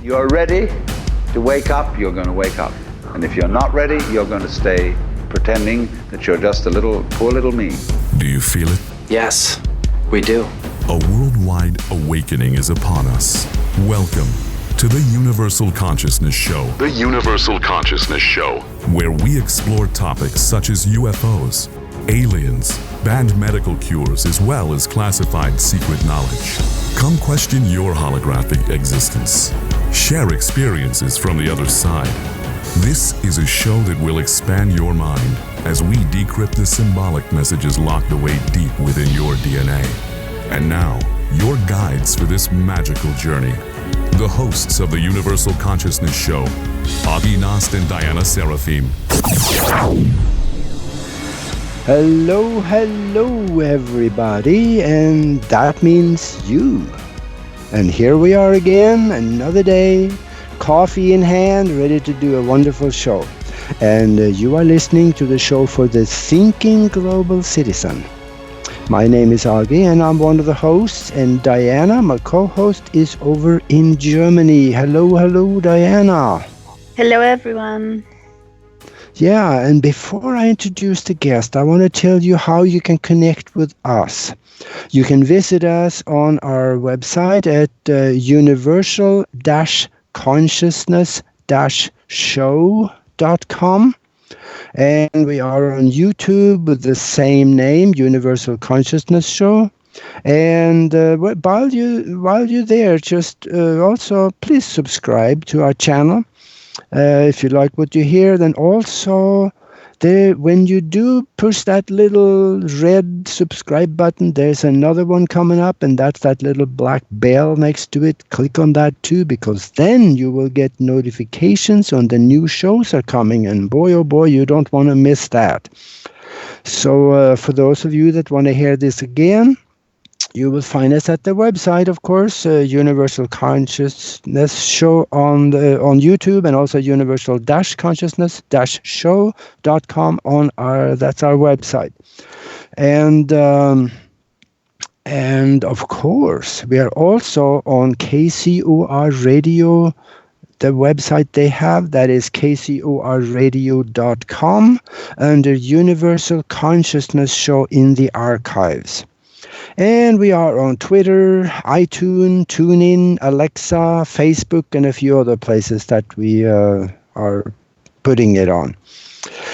you're ready to wake up, you're going to wake up. And if you're not ready, you're going to stay pretending that you're just a poor little me. Do you feel it? Yes, we do. A worldwide awakening is upon us. Welcome to the Universal Consciousness Show. The Universal Consciousness Show. Where we explore topics such as UFOs, aliens, banned medical cures, as well as classified secret knowledge. Come question your holographic existence. Share experiences from the other side. This is a show that will expand your mind as we decrypt the symbolic messages locked away deep within your DNA. And now, your guides for this magical journey. The hosts of the Universal Consciousness Show, Augie Nost and Diana Seraphim. Hello, everybody, and that means you. And here we are again, another day, coffee in hand, ready to do a wonderful show. And you are listening to the show for the Thinking Global Citizen. My name is Augie, and I'm one of the hosts, and Diana, my co-host, is over in Germany. Hello, Diana. Hello, everyone. Yeah, and before I introduce the guest, I want to tell you how you can connect with us. You can visit us on our website at universal-consciousness-show.com. And we are on YouTube with the same name, Universal Consciousness Show. And while you're there, just also please subscribe to our channel. If you like what you hear, then also when you do push that little red subscribe button, there's another one coming up, and that's that little black bell next to it. Click on that too, because then you will get notifications on the new shows are coming, and boy, oh boy, you don't want to miss that. So for those of you that want to hear this again, you will find us at the website, of course, Universal Consciousness Show on YouTube, and also universal-consciousness-show.com that's our website. And of course, we are also on KCOR Radio, the website they have, that is kcorradio.com, under Universal Consciousness Show in the archives. And we are on Twitter, iTunes, TuneIn, Alexa, Facebook, and a few other places that we are putting it on.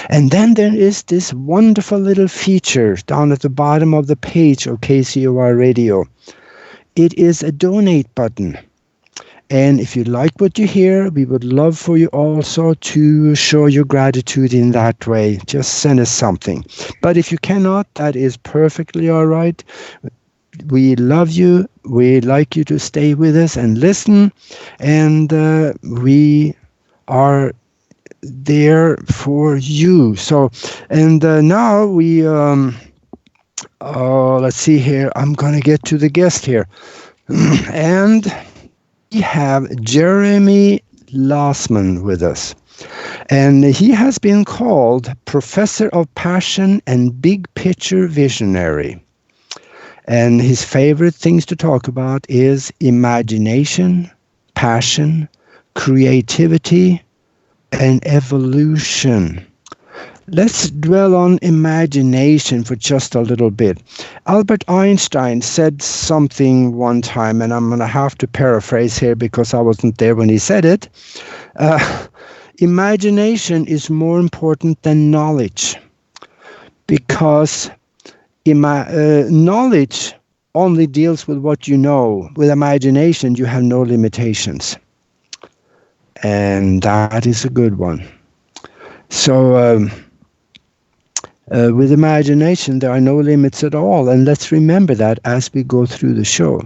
And then there is this wonderful little feature down at the bottom of the page of KCOR Radio. It is a donate button. And if you like what you hear, we would love for you also to show your gratitude in that way. Just send us something. But if you cannot, that is perfectly all right. We love you. We like you to stay with us and listen. And we are there for you. So, and now we, let's see here. I'm going to get to the guest here. And we have Jeremy Lossman with us, and he has been called Professor of Passion and Big Picture Visionary. And his favorite things to talk about is imagination, passion, creativity, and evolution. Let's dwell on imagination for just a little bit. Albert Einstein said something one time, and I'm going to have to paraphrase here because I wasn't there when he said it. Imagination is more important than knowledge, because knowledge only deals with what you know. With imagination, you have no limitations. And that is a good one. So, with imagination, there are no limits at all, and let's remember that as we go through the show.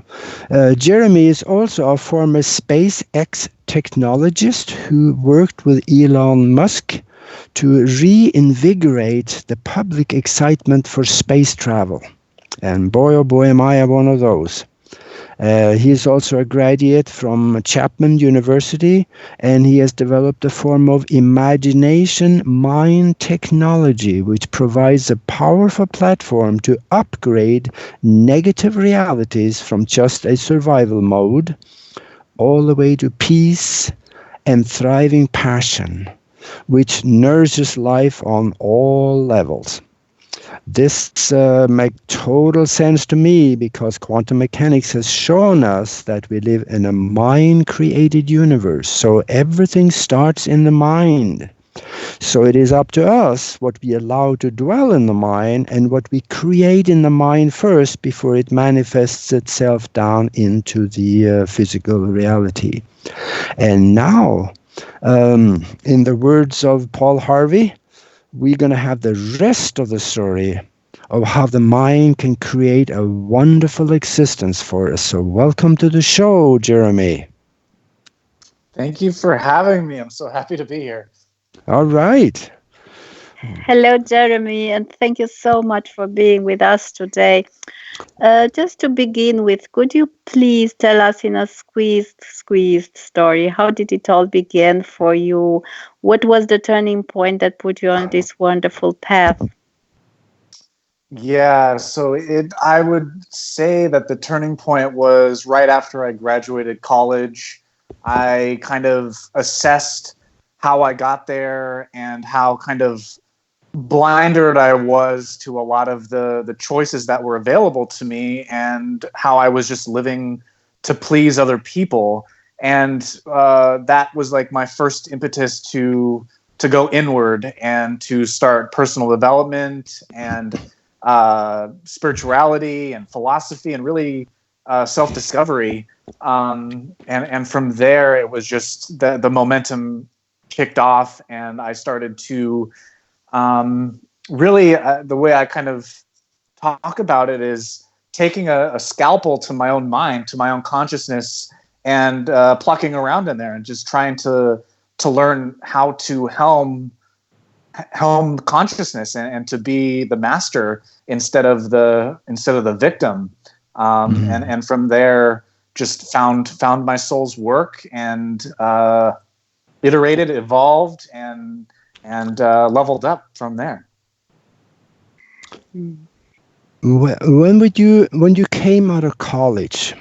Jeremy is also a former SpaceX technologist who worked with Elon Musk to reinvigorate the public excitement for space travel. And boy, oh boy, am I one of those. He is also a graduate from Chapman University, and he has developed a form of imagination mind technology, which provides a powerful platform to upgrade negative realities from just a survival mode all the way to peace and thriving passion, which nourishes life on all levels. This makes total sense to me because quantum mechanics has shown us that we live in a mind-created universe. So everything starts in the mind. So it is up to us what we allow to dwell in the mind and what we create in the mind first before it manifests itself down into the physical reality. And now, in the words of Paul Harvey, we're going to have the rest of the story of how the mind can create a wonderful existence for us. So welcome to the show, Jeremy. Thank you for having me. I'm so happy to be here. All right. Hello, Jeremy, and thank you so much for being with us today. Just to begin with, could you please tell us in a squeezed story, how did it all begin for you? What was the turning point that put you on this wonderful path? Yeah, so I would say that the turning point was right after I graduated college. I kind of assessed how I got there and how kind of blinded I was to a lot of the choices that were available to me and how I was just living to please other people. And that was like my first impetus to go inward and to start personal development and spirituality and philosophy and really self-discovery. And from there, it was just the momentum kicked off, and I started to really, the way I kind of talk about it is taking a scalpel to my own mind, to my own consciousness, and plucking around in there and just trying to learn how to helm consciousness and to be the master instead of the victim. And from there, just found my soul's work and iterated, evolved, and leveled up from there. When you came out of college,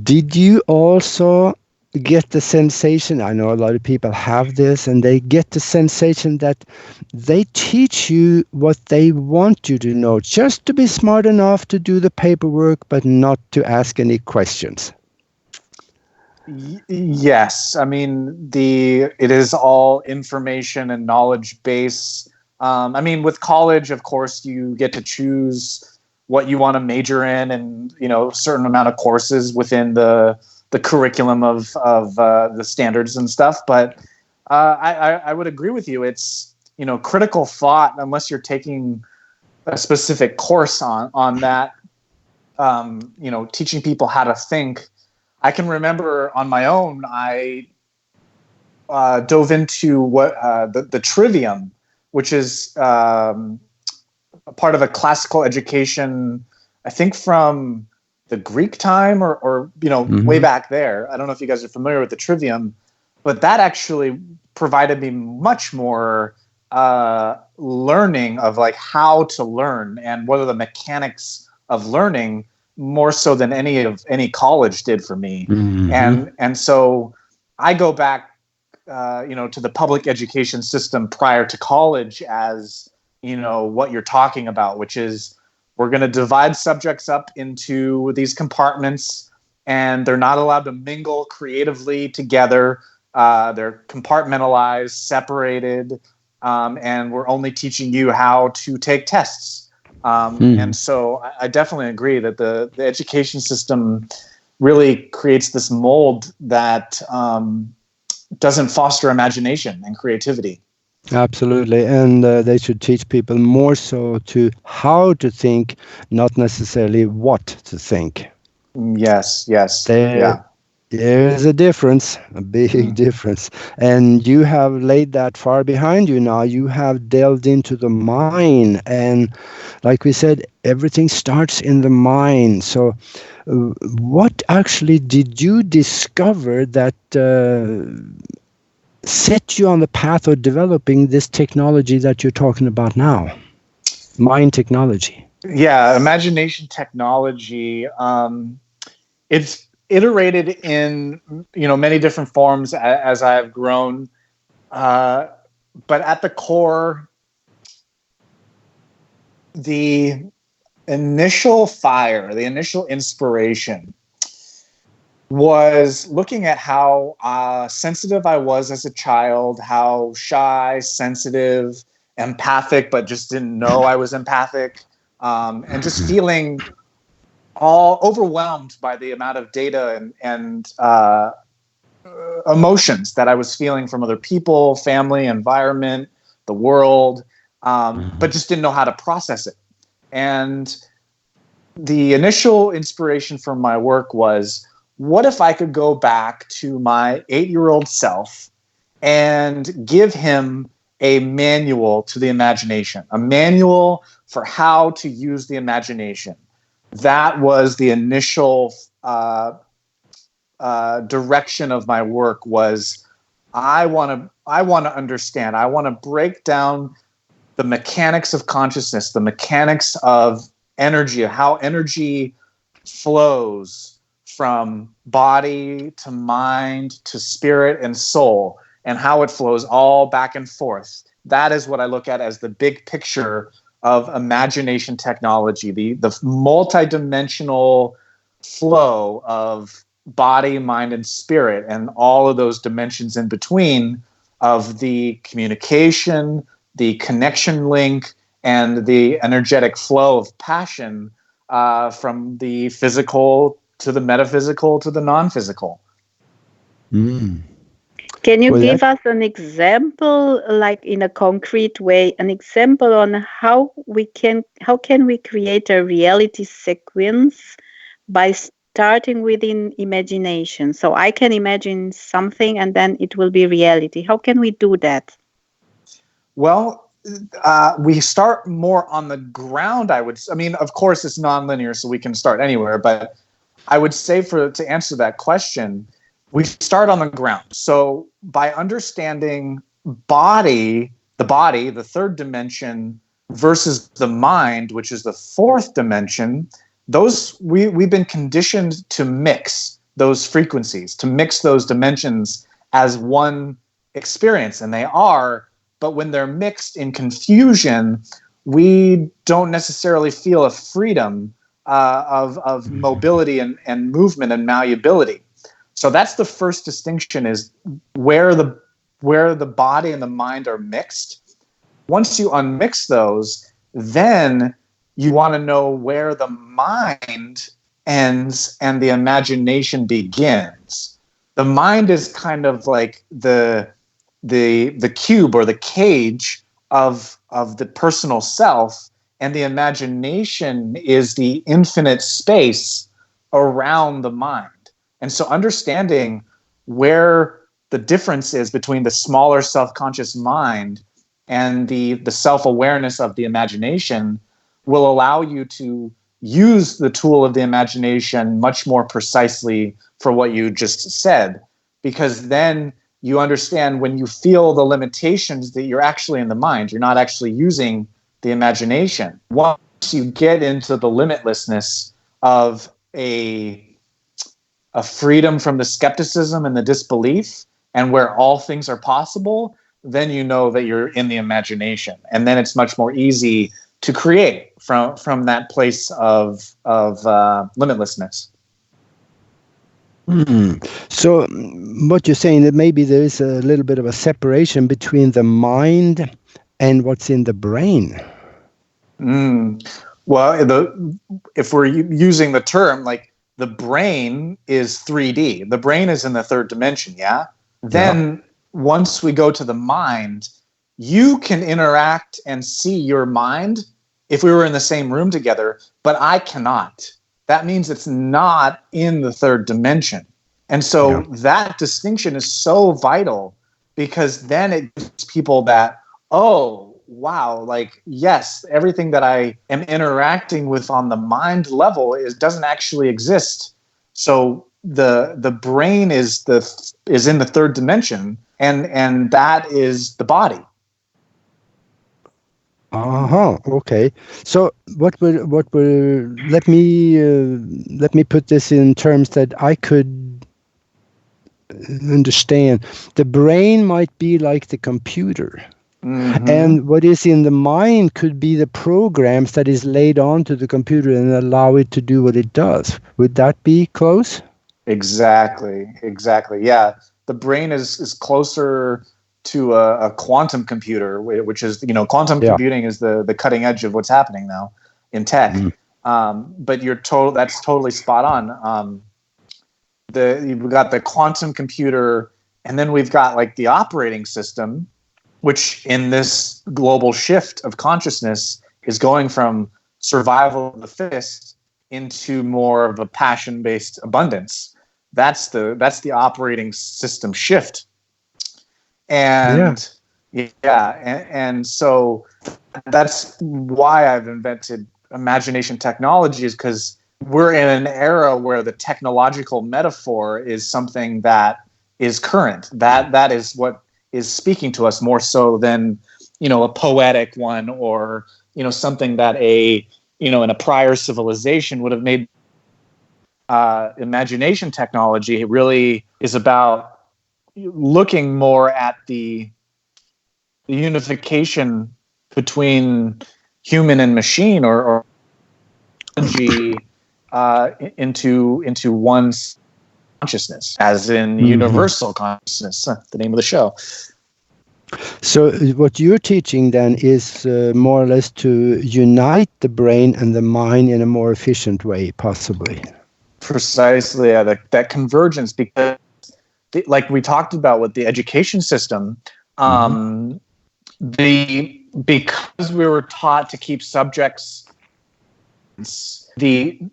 did you also get the sensation, I know a lot of people have this, and they get the sensation that they teach you what they want you to know, just to be smart enough to do the paperwork, but not to ask any questions? Yes, I mean it is all information and knowledge base. I mean, with college, of course, you get to choose what you want to major in, and a certain amount of courses within the curriculum of the standards and stuff. But I would agree with you. It's critical thought, unless you're taking a specific course on that. Teaching people how to think. I can remember on my own, I dove into what the trivium, which is a part of a classical education, I think from the Greek time or way back there. I don't know if you guys are familiar with the trivium, but that actually provided me much more learning of like how to learn and what are the mechanics of learning, more so than any college did for me. And so I go back to the public education system prior to college as what you're talking about, which is we're going to divide subjects up into these compartments, and they're not allowed to mingle creatively together. They're compartmentalized, separated, and we're only teaching you how to take tests. And so I definitely agree that the education system really creates this mold that doesn't foster imagination and creativity. Absolutely, and they should teach people more so to how to think, not necessarily what to think. Yes. There's a difference, a big difference. And you have laid that far behind you now. You have delved into the mind. And like we said, everything starts in the mind. So what actually did you discover that set you on the path of developing this technology that you're talking about now? Mind technology. Yeah, imagination technology. iterated in many different forms as I've grown, but at the core, the initial fire, the initial inspiration was looking at how sensitive I was as a child, how shy, sensitive, empathic, but just didn't know I was empathic, and just feeling all overwhelmed by the amount of data and emotions that I was feeling from other people, family, environment, the world, but just didn't know how to process it. And the initial inspiration for my work was, what if I could go back to my 8-year-old self and give him a manual to the imagination, a manual for how to use the imagination? That was the initial direction of my work. Was I want to understand. I want to break down the mechanics of consciousness, the mechanics of energy, how energy flows from body to mind to spirit and soul, and how it flows all back and forth. That is what I look at as the big picture of imagination technology, the multidimensional flow of body, mind, and spirit, and all of those dimensions in between of the communication, the connection link, and the energetic flow of passion from the physical to the metaphysical to the non-physical. Mm. Can you give us an example, like in a concrete way, an example on how can we create a reality sequence by starting within imagination? So I can imagine something and then it will be reality. How can we do that? Well, we start more on the ground. Of course, it's nonlinear, so we can start anywhere. But I would say, to answer that question, we start on the ground. So by understanding the body, the third dimension, versus the mind, which is the fourth dimension, we've been conditioned to mix those frequencies, to mix those dimensions as one experience, and they are. But when they're mixed in confusion, we don't necessarily feel a freedom of mobility and movement and malleability. So that's the first distinction, is where the body and the mind are mixed. Once you unmix those, then you want to know where the mind ends and the imagination begins. The mind is kind of like the cube or the cage of the personal self, and the imagination is the infinite space around the mind. And so understanding where the difference is between the smaller self-conscious mind and the self-awareness of the imagination will allow you to use the tool of the imagination much more precisely for what you just said, because then you understand, when you feel the limitations, that you're actually in the mind. You're not actually using the imagination. Once you get into the limitlessness of a freedom from the skepticism and the disbelief, and where all things are possible, then you know that you're in the imagination. And then it's much more easy to create from that place of limitlessness. So what you're saying, that maybe there is a little bit of a separation between the mind and what's in the brain. Well, if we're using the term, like, the brain is 3D. The brain is in the third dimension, yeah? Then once we go to the mind, you can interact and see your mind if we were in the same room together, but I cannot. That means it's not in the third dimension. And so that distinction is so vital, because then it gives people that, oh, wow, like, yes, everything that I am interacting with on the mind level doesn't actually exist. So the brain is in the third dimension, and that is the body. Okay. So let me put this in terms that I could understand. The brain might be like the computer. And what is in the mind could be the programs that is laid onto the computer and allow it to do what it does. Would that be close? Exactly. Yeah, the brain is closer to a quantum computer, which is, quantum computing is the cutting edge of what's happening now in tech. But that's totally spot on. We've got the quantum computer, and then we've got like the operating system, which in this global shift of consciousness is going from survival of the fittest into more of a passion-based abundance. That's the operating system shift. And and so that's why I've invented imagination technology, is because we're in an era where the technological metaphor is something that is current. That is what is speaking to us more so than, a poetic one, or, something that in a prior civilization would have made. Imagination technology really is about looking more at the unification between human and machine, or technology into one consciousness, as in universal consciousness, the name of the show. So what you're teaching then is more or less to unite the brain and the mind in a more efficient way, possibly. Precisely, that convergence, because like we talked about with the education system, because we were taught to keep subjects, it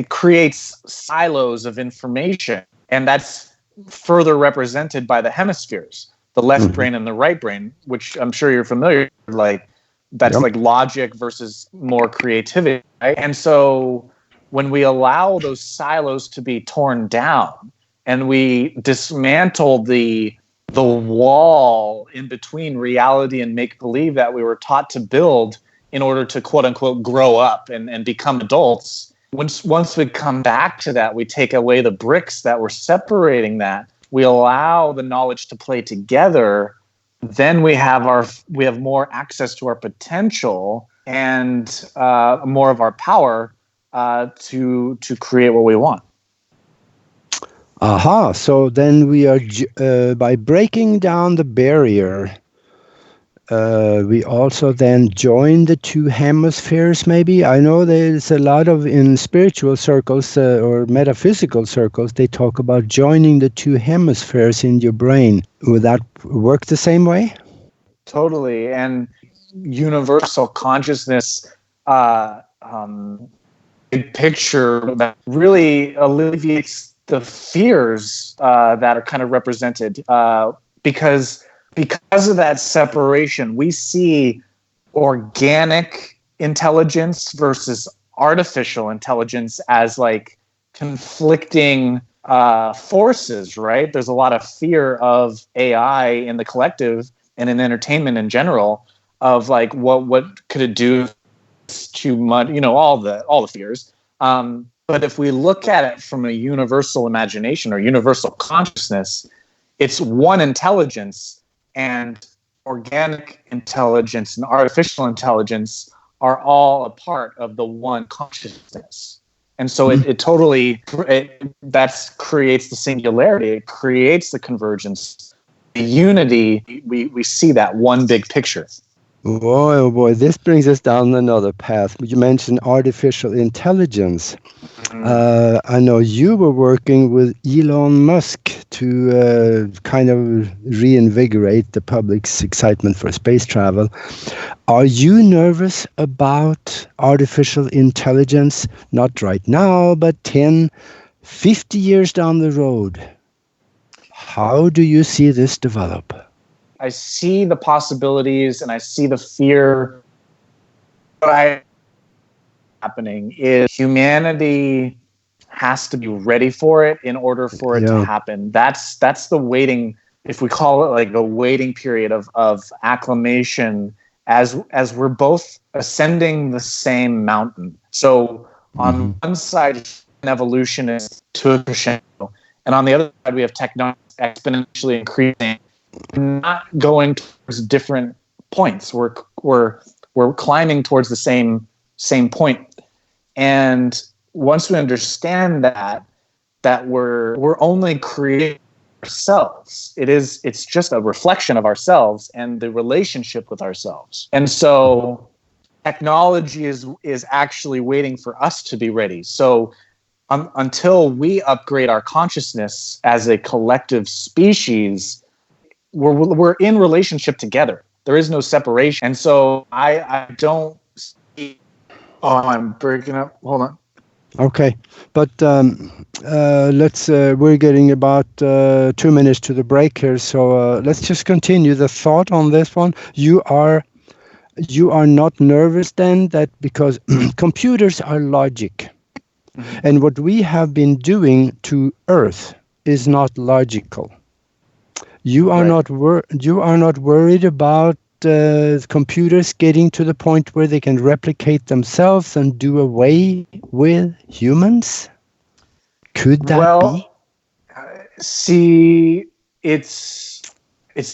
creates silos of information, and that's further represented by the hemispheres, the left brain and the right brain, which I'm sure you're familiar with. Like that's like logic versus more creativity, right? And so when we allow those silos to be torn down, and we dismantle the wall in between reality and make-believe that we were taught to build in order to, quote unquote, grow up and become adults, once we come back to that, we take away the bricks that were separating that, we allow the knowledge to play together, then we have more access to our potential and more of our power to create what we want. So then we are, by breaking down the barrier, we also then join the two hemispheres, maybe. I know there's a lot of, in spiritual circles or metaphysical circles, they talk about joining the two hemispheres in your brain. Would that work the same way? Totally. And universal consciousness, big picture, that really alleviates the fears that are kind of represented, because of that separation. We see organic intelligence versus artificial intelligence as like conflicting forces, right? There's a lot of fear of AI in the collective and in entertainment in general, of like what could it do too much, all the fears. But if we look at it from a universal imagination or universal consciousness, it's one intelligence, and organic intelligence and artificial intelligence are all a part of the one consciousness. And so it totally creates the singularity. It creates the convergence, the unity. We see that one big picture. Boy, oh boy, this brings us down another path. You mentioned artificial intelligence. I know you were working with Elon Musk to kind of reinvigorate the public's excitement for space travel. Are you nervous about artificial intelligence? Not right now, but 10, 50 years down the road. How do you see this develop? I see the possibilities and I see the fear. What happening is humanity has to be ready for it in order for it to happen. That's the waiting, if we call it like the waiting period of acclimation as we're both ascending the same mountain. So on one side, evolution is to a crescendo, and on the other side, we have technology exponentially increasing, not going towards different points. We're climbing towards the same point. And once we understand that we're only creating ourselves, it's just a reflection of ourselves and the relationship with ourselves. And so technology is actually waiting for us to be ready. So until we upgrade our consciousness as a collective species, we're in relationship together. There is no separation. And so I don't see... Oh, I'm breaking up. Hold on. Okay, but we're getting about 2 minutes to the break here, so let's just continue the thought on this one. You are not nervous then, that because computers are logic, and what we have been doing to Earth is not logical. You are not worried about computers getting to the point where they can replicate themselves and do away with humans? Could that be? See, it's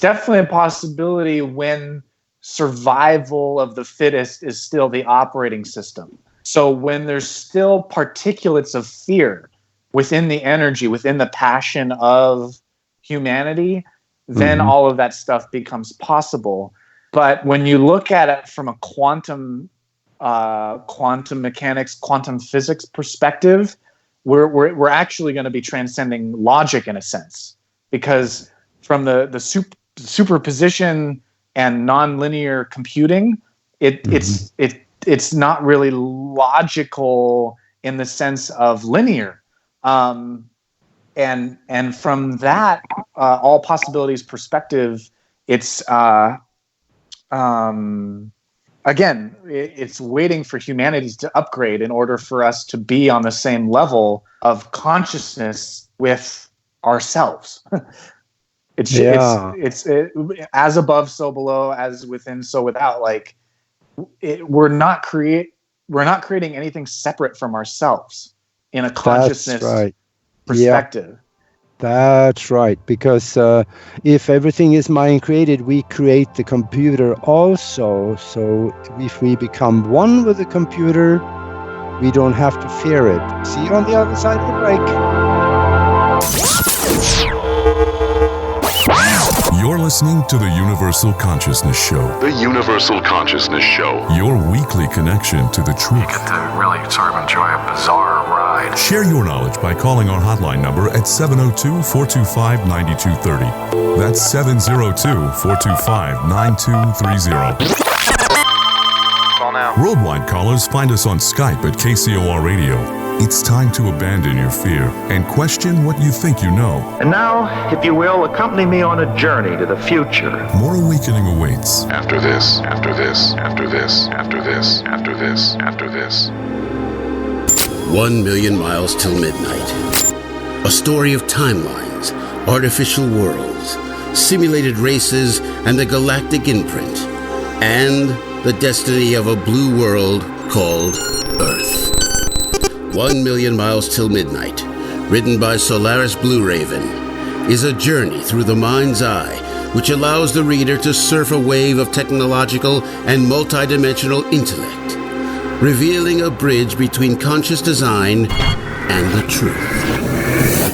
definitely a possibility when survival of the fittest is still the operating system. So when there's still particulates of fear within the energy, within the passion of humanity, then all of that stuff becomes possible. But when you look at it from a quantum mechanics, quantum physics perspective, we're actually going to be transcending logic in a sense, because from the superposition and nonlinear computing, it's not really logical in the sense of linear. And from that all possibilities perspective, it's again, it's waiting for humanity to upgrade in order for us to be on the same level of consciousness with ourselves. It's as above, so below, as within, so without. Like we're not creating anything separate from ourselves in a consciousness perspective. Yeah. That's right, because if everything is mind created, we create the computer also. So if we become one with the computer, we don't have to fear it. See you on the other side of the break. You're listening to the Universal Consciousness Show. The Universal Consciousness Show. Your weekly connection to the truth. You get to really sort of enjoy a bizarre ride. Share your knowledge by calling our hotline number at 702-425-9230. That's 702-425-9230. Call now. Worldwide callers find us on Skype at KCOR Radio. It's time to abandon your fear and question what you think you know. And now, if you will, accompany me on a journey to the future. More awakening awaits. After this, after this, after this, after this, after this, after this. 1 million miles till midnight. A story of timelines, artificial worlds, simulated races, and the galactic imprint, and the destiny of a blue world called Earth. 1 million miles till midnight, written by Solaris Blue Raven, is a journey through the mind's eye, which allows the reader to surf a wave of technological and multidimensional intellect, revealing a bridge between conscious design and the truth.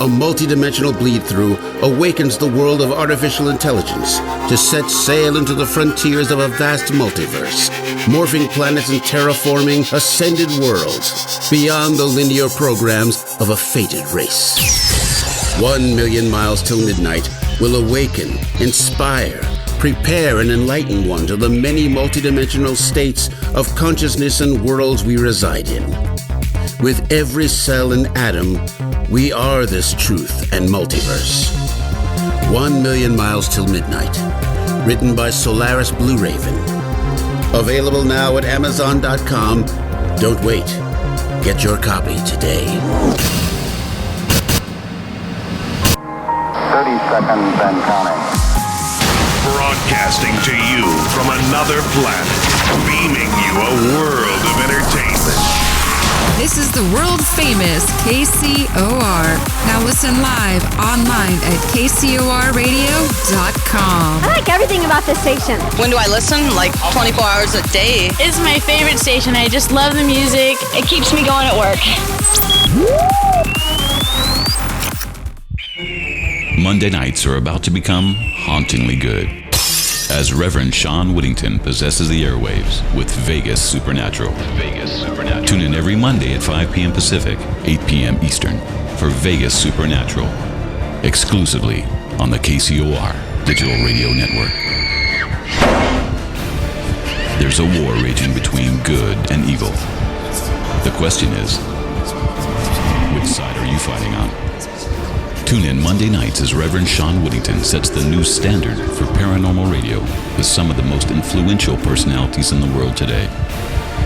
A multidimensional bleed-through awakens the world of artificial intelligence to set sail into the frontiers of a vast multiverse, morphing planets and terraforming ascended worlds beyond the linear programs of a fated race. 1 million miles till midnight will awaken, inspire, prepare, and enlighten one to the many multidimensional states of consciousness and worlds we reside in. With every cell and atom, we are this truth and multiverse. 1 million miles till midnight. Written by Solaris Blue Raven. Available now at Amazon.com. Don't wait. Get your copy today. 30 seconds and counting. Broadcasting to you from another planet, beaming you a world of entertainment. This is the world-famous KCOR. Now listen live online at KCORradio.com. I like everything about this station. When do I listen? Like 24 hours a day. It's my favorite station. I just love the music. It keeps me going at work. Monday nights are about to become hauntingly good, as Reverend Sean Whittington possesses the airwaves with Vegas Supernatural. Tune in every Monday at 5 p.m. Pacific, 8 p.m. Eastern for Vegas Supernatural, exclusively on the KCOR Digital Radio Network. There's a war raging between good and evil. The question is, which side are you fighting on? Tune in Monday nights as Reverend Sean Whittington sets the new standard for paranormal radio with some of the most influential personalities in the world today.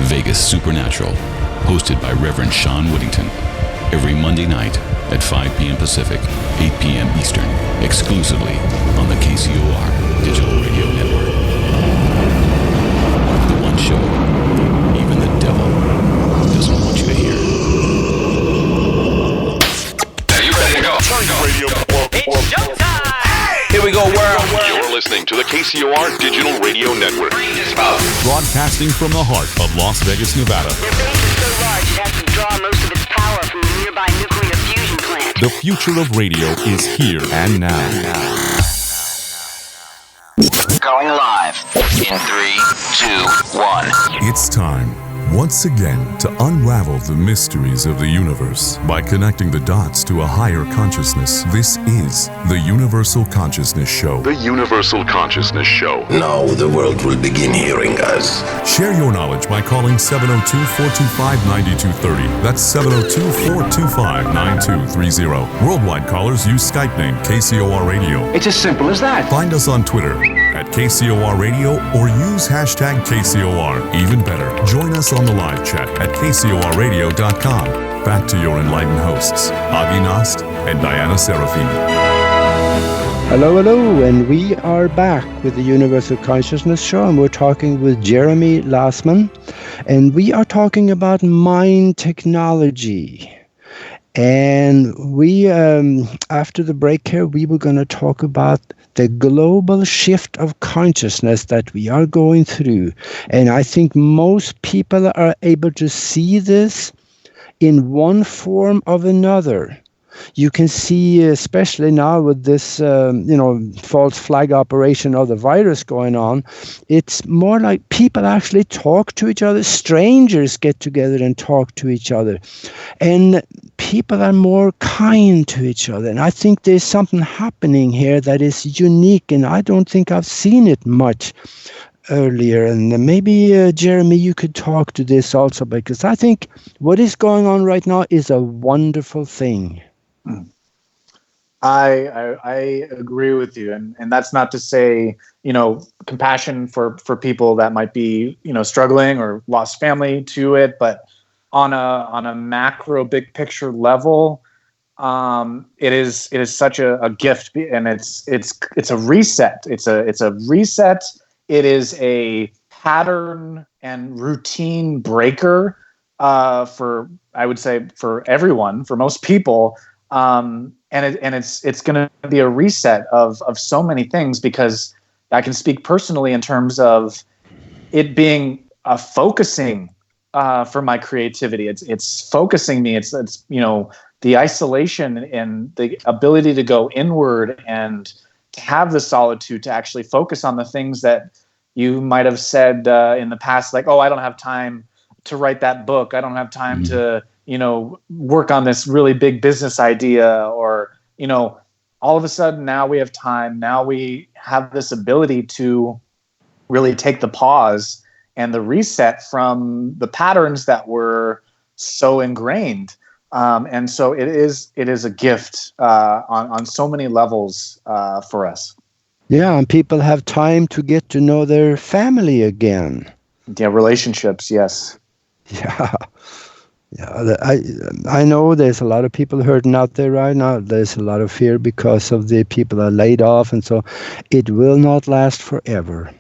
Vegas Supernatural, hosted by Reverend Sean Whittington, every Monday night at 5 p.m. Pacific, 8 p.m. Eastern, exclusively on the KCOR Digital Radio Network. The one show even the devil doesn't want you to hear. Radio. It's showtime! Here we go, world. You're listening to the KCOR Digital Radio Network. Broadcasting from the heart of Las Vegas, Nevada. Their base is so large it has to draw most of its power from the nearby nuclear fusion plant. The future of radio is here and now. Going live in 3, 2, 1. It's time, once again, to unravel the mysteries of the universe by connecting the dots to a higher consciousness. This is the Universal Consciousness Show. The Universal Consciousness Show. Now the world will begin hearing us. Share your knowledge by calling 702-425-9230. That's 702-425-9230. Worldwide callers use Skype name KCOR Radio. It's as simple as that. Find us on Twitter at KCOR Radio or use hashtag KCOR. Even better, join us on the live chat at KCORradio.com. Back to your enlightened hosts, Avi Nast and Diana Serafini. Hello, and we are back with the Universal Consciousness Show, and we're talking with Jeremy Lassman, and we are talking about mind technology. And we, after the break here, we were going to talk about the global shift of consciousness that we are going through. And I think most people are able to see this in one form or another. You can see, especially now with this, false flag operation of the virus going on, it's more like people actually talk to each other. Strangers get together and talk to each other. And people are more kind to each other. And I think there's something happening here that is unique, and I don't think I've seen it much earlier. And maybe, Jeremy, you could talk to this also, because I think what is going on right now is a wonderful thing. I agree with you, and that's not to say, compassion for people that might be, struggling or lost family to it, but on a macro big picture level, it is such a gift, and it's a reset. It's a reset. It is a pattern and routine breaker for, I would say, for everyone, for most people. And it's going to be a reset of so many things, because I can speak personally in terms of it being a focusing for my creativity. It's focusing me. It's the isolation and the ability to go inward and to have the solitude to actually focus on the things that you might have said in the past, like, oh, I don't have time to write that book. I don't have time to work on this really big business idea, or, all of a sudden now we have time. Now we have this ability to really take the pause and the reset from the patterns that were so ingrained. And so it is a gift on so many levels for us. Yeah, and people have time to get to know their family again. Yeah, relationships, yes. Yeah. Yeah, I know there's a lot of people hurting out there right now. There's a lot of fear because of the people are laid off, and so it will not last forever.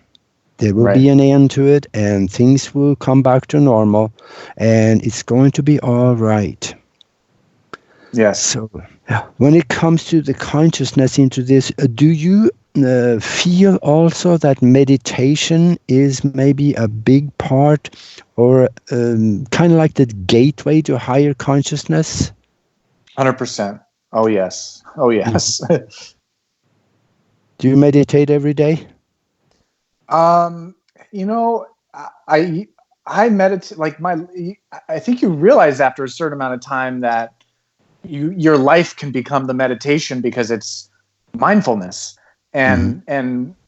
There will be an end to it, and things will come back to normal, and it's going to be all right. Yes. So, when it comes to the consciousness into this, do you feel also that meditation is maybe a big part, or kind of like the gateway to higher consciousness? 100%. Oh yes. Oh yes. Do you meditate every day? You know, I meditate like I think you realize after a certain amount of time that your life can become the meditation because it's mindfulness. And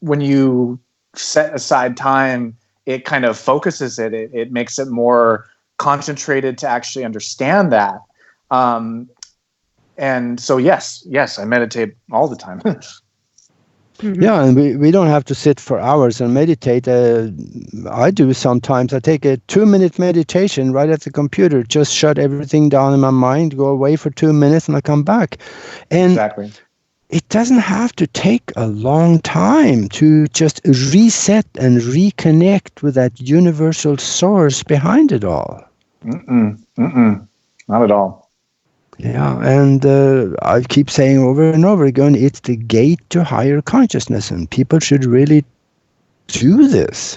when you set aside time, it kind of focuses it. It makes it more concentrated to actually understand that. And so yes, I meditate all the time. Yeah, and we don't have to sit for hours and meditate. I do sometimes. I take a 2-minute meditation right at the computer, just shut everything down in my mind, go away for 2 minutes, and I come back. And exactly. It doesn't have to take a long time to just reset and reconnect with that universal source behind it all. Not at all. Yeah, and I keep saying over and over again, it's the gate to higher consciousness, and people should really do this.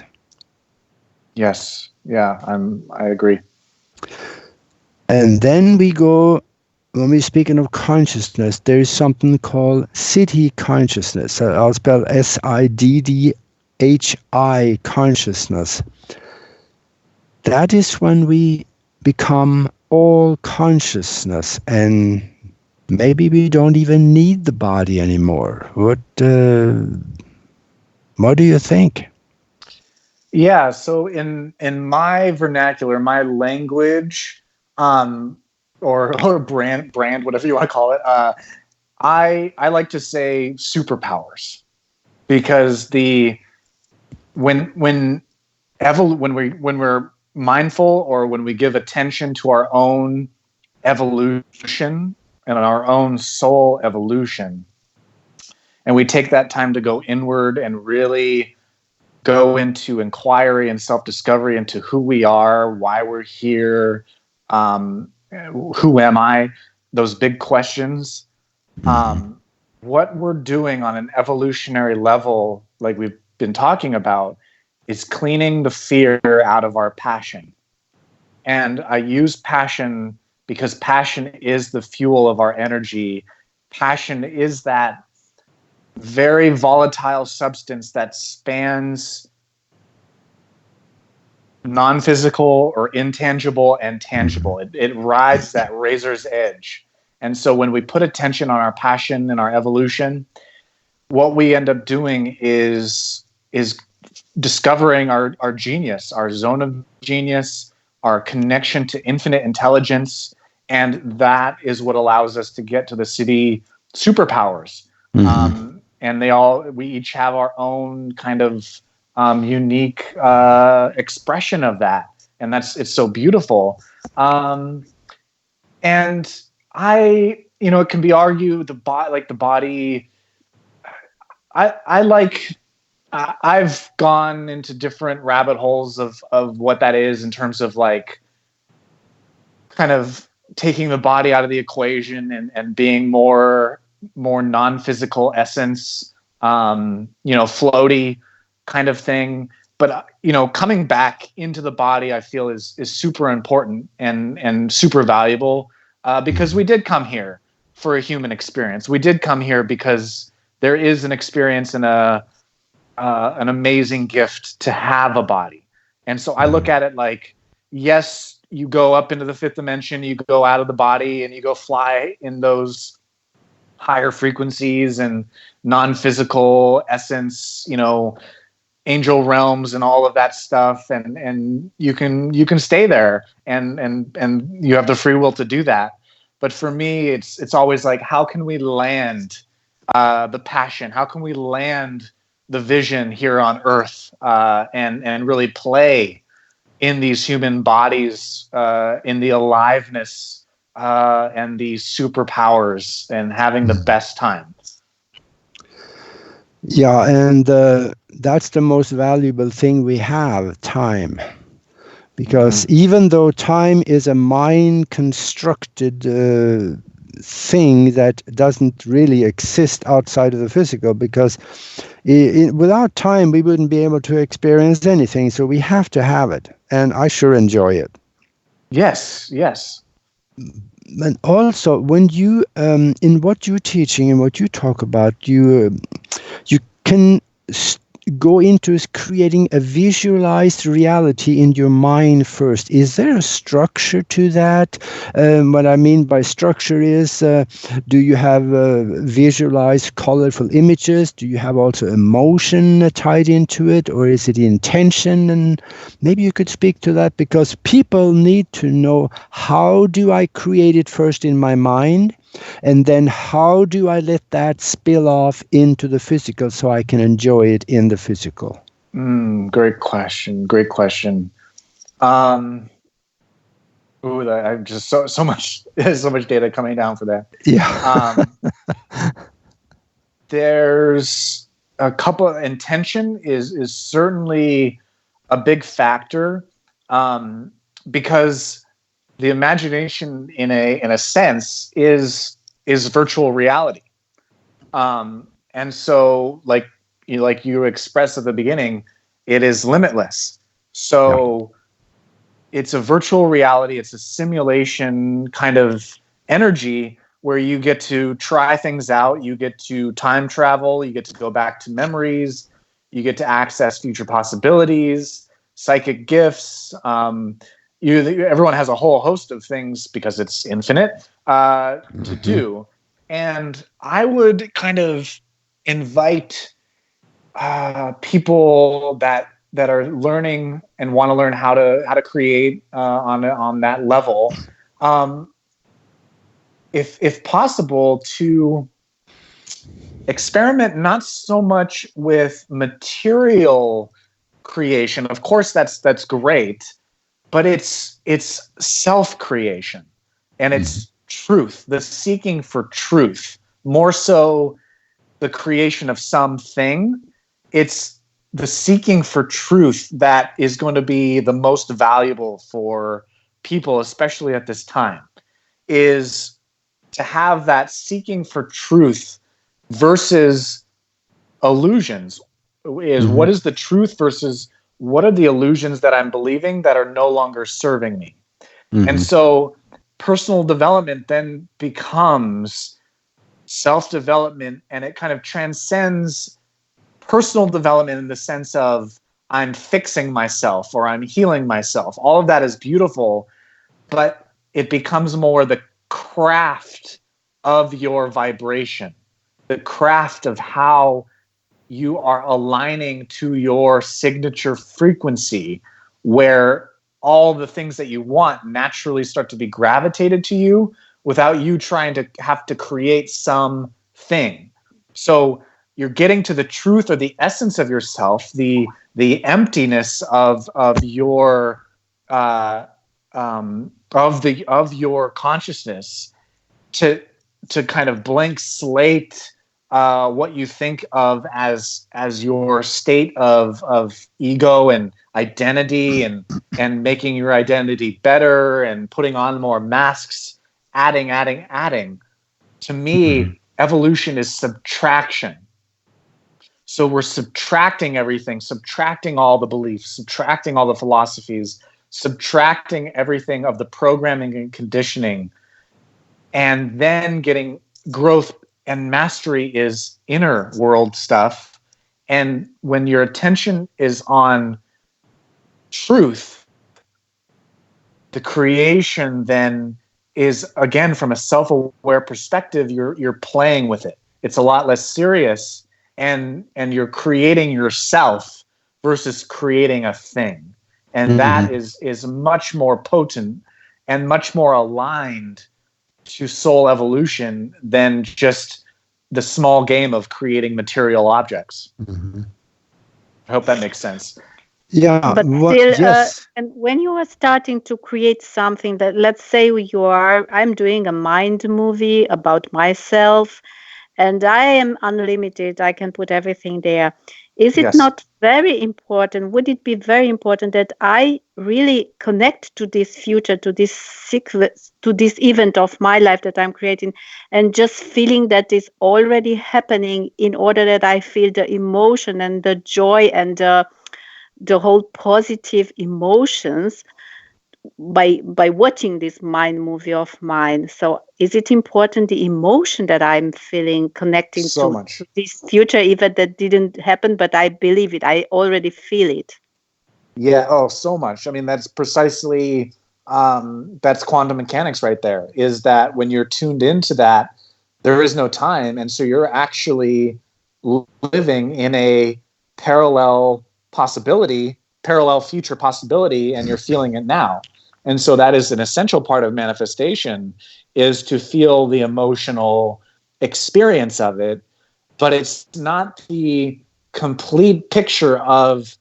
Yes, yeah, I agree. And then we go, when we're speaking of consciousness, there is something called Siddhi consciousness. I'll spell SIDDHI consciousness. That is when we become all consciousness, and maybe we don't even need the body anymore. What do you think? Yeah, so in my vernacular, my language, or brand, whatever you want to call it, I like to say superpowers, because when we're mindful, or when we give attention to our own evolution and our own soul evolution, and we take that time to go inward and really go into inquiry and self-discovery into who we are, why we're here, who am I, those big questions, what we're doing on an evolutionary level, like we've been talking about, is cleaning the fear out of our passion. And I use passion because passion is the fuel of our energy. Passion is that very volatile substance that spans non-physical or intangible and tangible. It rides that razor's edge. And so when we put attention on our passion and our evolution, what we end up doing is discovering our genius, our zone of genius, our connection to infinite intelligence. And that is what allows us to get to the Siddhi superpowers. And we each have our own kind of unique expression of that. And it's so beautiful. And it can be argued the body, I've gone into different rabbit holes of what that is in terms of like kind of taking the body out of the equation and being more non-physical essence, floaty kind of thing. But, coming back into the body, I feel is super important and super valuable because we did come here for a human experience. We did come here because there is an experience and an amazing gift to have a body. And so I look at it like, yes, you go up into the fifth dimension, you go out of the body and you go fly in those higher frequencies and non-physical essence, angel realms and all of that stuff. And you can stay there and you have the free will to do that. But for me, it's always like, how can we land the passion? How can we land the vision here on Earth and really play in these human bodies, in the aliveness and the superpowers, and having the best time. Yeah, and that's the most valuable thing we have, time. Because even though time is a mind-constructed thing that doesn't really exist outside of the physical, because without time we wouldn't be able to experience anything, so we have to have it, and I sure enjoy it. Yes. And also, when you in what you're teaching and what you talk about, you can go into creating a visualized reality in your mind first. Is there a structure to that? What I mean by structure is, do you have visualized colorful images? Do you have also emotion tied into it? Or is it intention? And maybe you could speak to that, because people need to know, how do I create it first in my mind? And then how do I let that spill off into the physical so I can enjoy it in the physical? Great question. I'm just so much data coming down for that. Yeah. There's a couple. Intention is certainly a big factor, because the imagination, in a sense, is virtual reality, and so like you expressed at the beginning, it is limitless. So it's a virtual reality. It's a simulation kind of energy where you get to try things out. You get to time travel. You get to go back to memories. You get to access future possibilities, psychic gifts. Everyone has a whole host of things, because it's infinite, to do. And I would kind of invite people that are learning and want to learn how to create on that level, if possible, to experiment not so much with material creation. Of course, that's great. But it's self-creation, and it's truth, the seeking for truth, more so the creation of something. It's the seeking for truth that is going to be the most valuable for people, especially at this time, is to have that seeking for truth versus illusions. What is the truth versus what are the illusions that I'm believing that are no longer serving me? And so personal development then becomes self-development, and it kind of transcends personal development in the sense of I'm fixing myself or I'm healing myself. All of that is beautiful, but it becomes more the craft of your vibration, the craft of how you are aligning to your signature frequency, where all the things that you want naturally start to be gravitated to you without you trying to have to create something. So you're getting to the truth or the essence of yourself, the emptiness of your of your consciousness, to kind of blank slate what you think of as your state of ego and identity, and making your identity better and putting on more masks, adding. To me, evolution is subtraction. So we're subtracting everything, subtracting all the beliefs, subtracting all the philosophies, subtracting everything of the programming and conditioning, and then getting growth. And mastery is inner world stuff. And when your attention is on truth, the creation then is, again, from a self-aware perspective, you're playing with it. It's a lot less serious, and you're creating yourself versus creating a thing. And that is much more potent and much more aligned to soul evolution than just the small game of creating material objects. I hope that makes sense. Yeah, but still, yes. and when you are starting to create something that, let's say I'm doing a mind movie about myself, and I am unlimited, I can put everything there. Is it Yes. not very important? Would it be very important that I really connect to this future, to this sequence, to this event of my life that I'm creating, and just feeling that is already happening in order that I feel the emotion and the joy and the whole positive emotions by watching this mind movie of mine? So is it important, the emotion that I'm feeling connecting So to much. this future event that didn't happen, but I believe it, I already feel it? Yeah. Oh, so much. I mean, that's precisely that's quantum mechanics right there. Is that when you're tuned into that, there is no time, and so you're actually living in a parallel future possibility, and you're feeling it now. And so that is an essential part of manifestation, is to feel the emotional experience of it, but it's not the complete picture of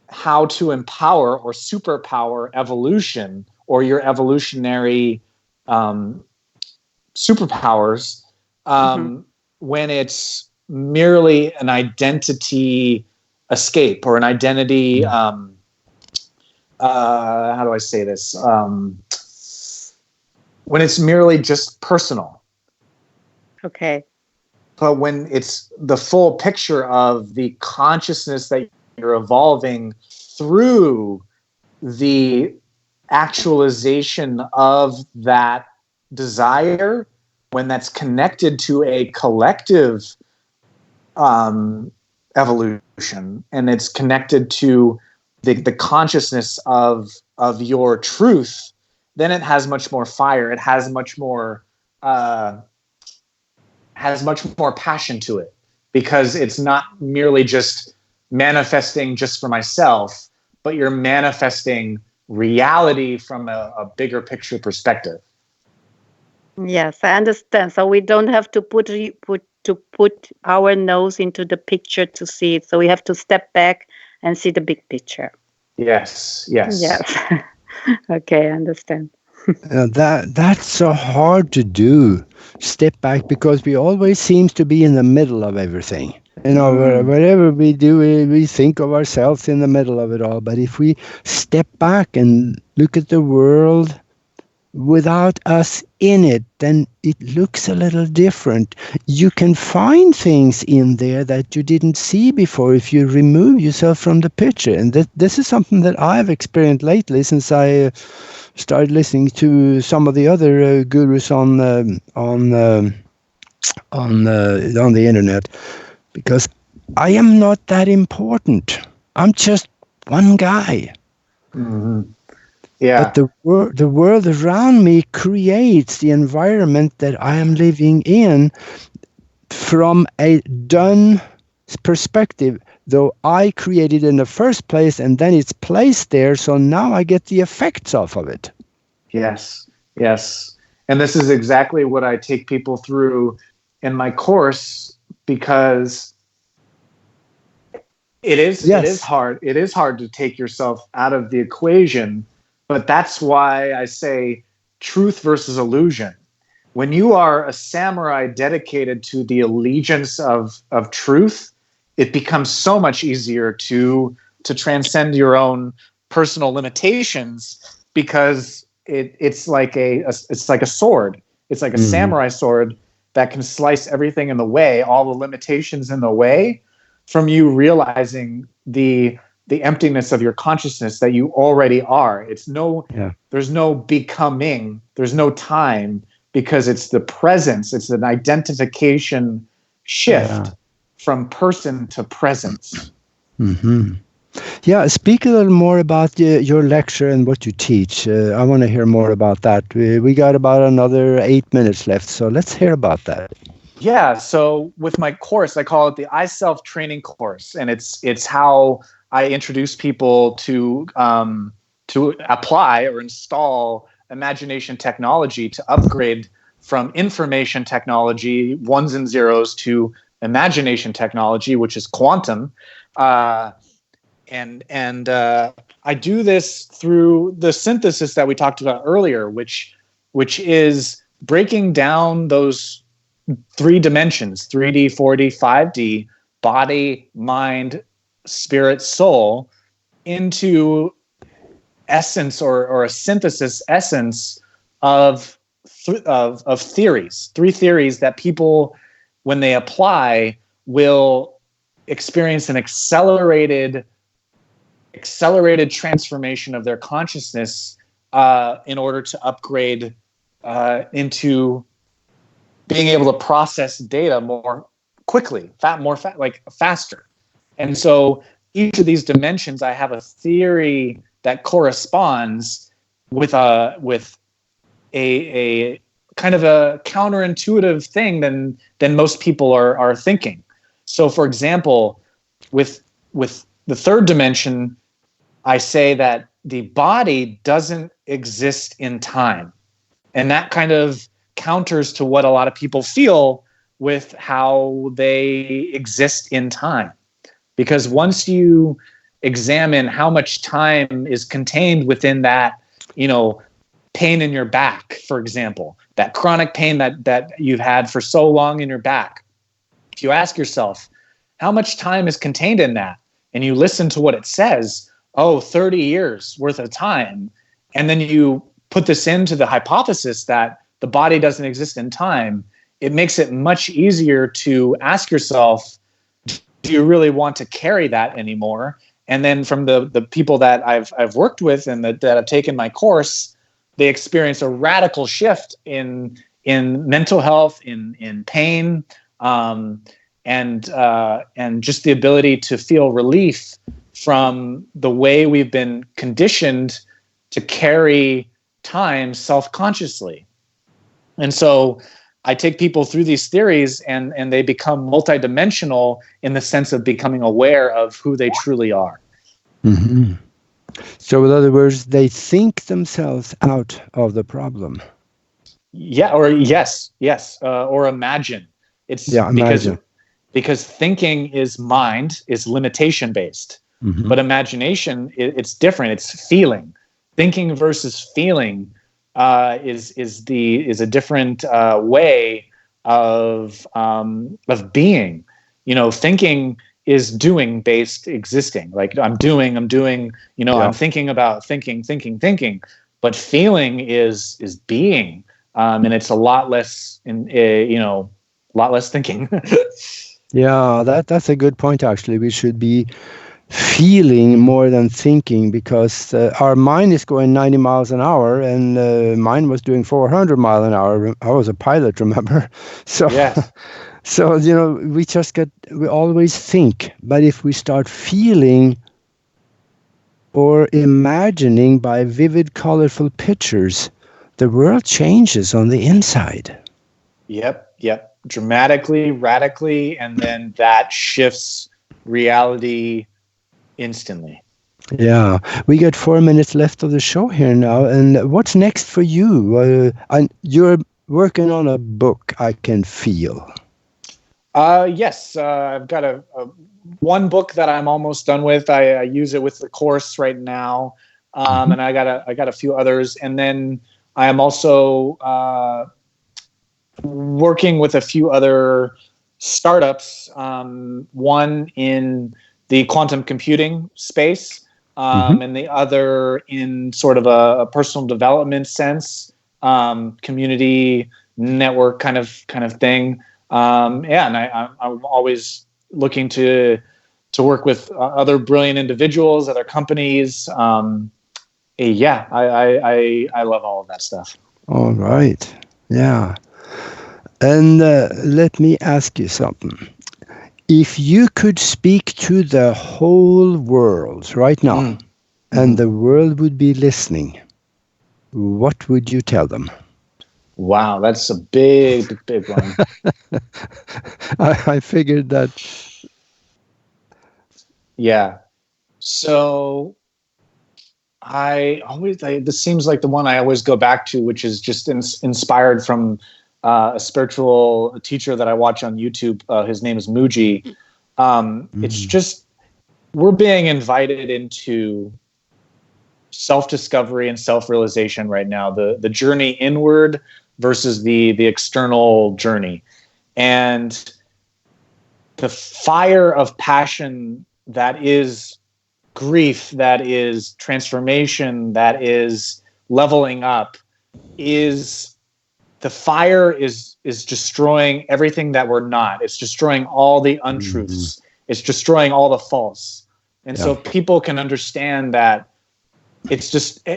how to empower or superpower evolution or your evolutionary superpowers when it's merely an identity escape or an identity how do I say this? When it's merely just personal. Okay. But when it's the full picture of the consciousness that you're evolving through the actualization of that desire, when that's connected to a collective evolution, and it's connected to the consciousness of your truth, then it has much more fire. It has much more passion to it, because it's not merely just manifesting just for myself, but you're manifesting reality from a bigger picture perspective. Yes, I understand. So we don't have to put our nose into the picture to see it. So we have to step back and see the big picture. Yes. Yes. Okay, I understand. That's so hard to do. Step back, because we always seems to be in the middle of everything. You know, whatever we do, we think of ourselves in the middle of it all. But if we step back and look at the world without us in it, then it looks a little different. You can find things in there that you didn't see before if you remove yourself from the picture. And this is something that I've experienced lately, since I started listening to some of the other gurus on the internet, because I am not that important. I'm just one guy. Mm-hmm. Yeah. But the world around me creates the environment that I am living in from a done perspective, though I created in the first place, and then it's placed there, so now I get the effects off of it. Yes. And this is exactly what I take people through in my course, because it is hard. It is hard to take yourself out of the equation. But that's why I say truth versus illusion. When you are a samurai dedicated to the allegiance of truth, it becomes so much easier to transcend your own personal limitations, because it's like a sword. It's like a samurai sword that can slice everything in the way, all the limitations in the way, from you realizing the emptiness of your consciousness that you already are. There's no becoming, there's no time, because it's the presence. It's an identification shift from person to presence. Mm-hmm. Yeah, speak a little more about your lecture and what you teach. I want to hear more about that. We got about another 8 minutes left, so let's hear about that. Yeah, so with my course, I call it the I Self Training course, and it's how I introduce people to apply or install imagination technology to upgrade from information technology, ones and zeros, to imagination technology, which is quantum. and I do this through the synthesis that we talked about earlier, which is breaking down those 3 dimensions, 3D, 4D, 5D, body, mind, spirit, soul, into essence or a synthesis essence of theories, 3 theories that people, when they apply, will experience an accelerated transformation of their consciousness in order to upgrade into being able to process data more quickly, faster. And so each of these dimensions, I have a theory that corresponds with a kind of a counterintuitive thing than most people are thinking. So, for example, with the 3rd dimension, I say that the body doesn't exist in time. And that kind of counters to what a lot of people feel with how they exist in time. Because once you examine how much time is contained within that, pain in your back, for example, that chronic pain that you've had for so long in your back, if you ask yourself, how much time is contained in that? And you listen to what it says, 30 years worth of time. And then you put this into the hypothesis that the body doesn't exist in time. It makes it much easier to ask yourself, do you really want to carry that anymore? And then from the people that I've worked with and that have taken my course, they experience a radical shift in mental health, in pain, and just the ability to feel relief from the way we've been conditioned to carry time self-consciously. And so I take people through these theories and they become multidimensional in the sense of becoming aware of who they truly are. Mm-hmm. So in other words, they think themselves out of the problem. Yeah, or yes, or imagine. Imagine. Because thinking is mind, is limitation based. Mm-hmm. But imagination, it's different. It's feeling. Thinking versus feeling is a different way of being. Thinking is doing based existing. Like I'm doing. I'm thinking about thinking. But feeling is being, and it's a lot less thinking. Yeah, that's a good point. Actually, we should be feeling more than thinking, because our mind is going 90 miles an hour and mine was doing 400 miles an hour. I was a pilot, remember? So, yes. So, we always think, but if we start feeling or imagining by vivid, colorful pictures, the world changes on the inside. Yep. Dramatically, radically, and then that shifts reality instantly. Yeah, we got 4 minutes left of the show here now. And what's next for you? You're working on a book, I can feel. Yes, I've got one book that I'm almost done with. I use it with the course right now, and I got a few others. And then I am also working with a few other startups. One in the quantum computing space, and the other in sort of a personal development sense, community network kind of thing. And I'm always looking to work with other brilliant individuals, other companies. I love all of that stuff. All right. Yeah. And let me ask you something. If you could speak to the whole world right now, and the world would be listening, what would you tell them? Wow, that's a big one. I figured that. Yeah. So this seems like the one I always go back to, which is just inspired from a spiritual teacher that I watch on YouTube. His name is Muji. It's just we're being invited into self-discovery and self-realization right now, the journey inward versus the external journey. And the fire of passion that is grief, that is transformation, that is leveling up, is the fire is destroying everything that we're not. It's destroying all the untruths. It's destroying all the false. And so people can understand that it's just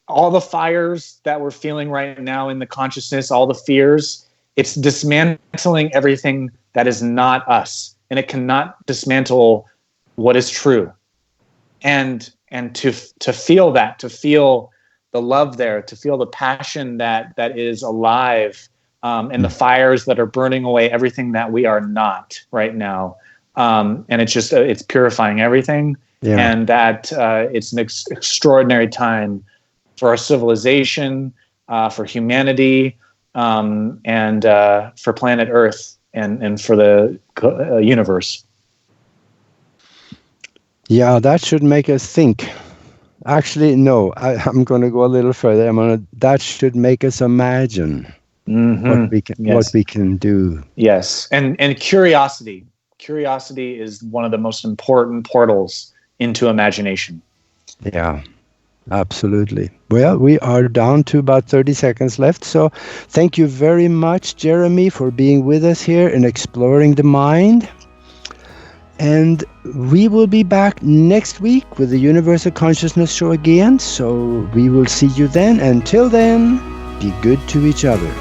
all the fires that we're feeling right now in the consciousness, all the fears, it's dismantling everything that is not us. And it cannot dismantle what is true. And to feel that, to feel the love there, to feel the passion that is alive, and the fires that are burning away everything that we are not right now. And it's just, it's purifying everything. Yeah. And that it's an extraordinary time for our civilization, for humanity, and for planet Earth, and for the universe. Yeah, that should make us think. Actually, no, I'm going to go a little further. That should make us imagine what we can do. Yes, and curiosity. Curiosity is one of the most important portals into imagination. Yeah, absolutely. Well, we are down to about 30 seconds left. So thank you very much, Jeremy, for being with us here and exploring the mind. And we will be back next week with the Universal Consciousness Show again. So we will see you then. Until then, be good to each other.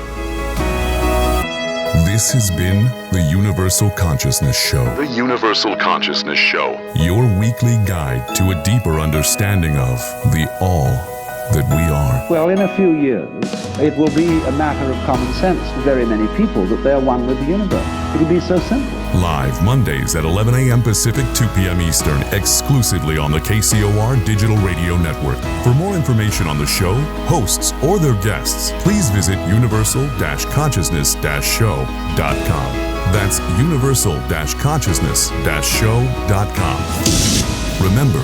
This has been the Universal Consciousness Show. The Universal Consciousness Show. Your weekly guide to a deeper understanding of the all that we are. Well, in a few years, it will be a matter of common sense to very many people that they're one with the universe. It'll be so simple. Live Mondays at 11 a.m. Pacific, 2 p.m. Eastern, exclusively on the KCOR Digital Radio Network. For more information on the show, hosts, or their guests, please visit universal-consciousness-show.com. That's universal-consciousness-show.com. Remember,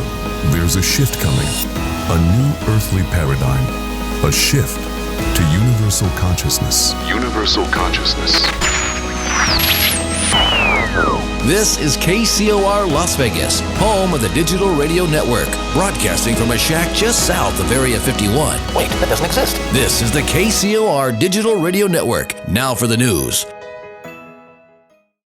there's a shift coming, a new earthly paradigm, a shift to universal consciousness. Universal consciousness. This is KCOR Las Vegas, home of the Digital Radio Network, broadcasting from a shack just south of Area 51. Wait, that doesn't exist. This is the KCOR Digital Radio Network. Now for the news.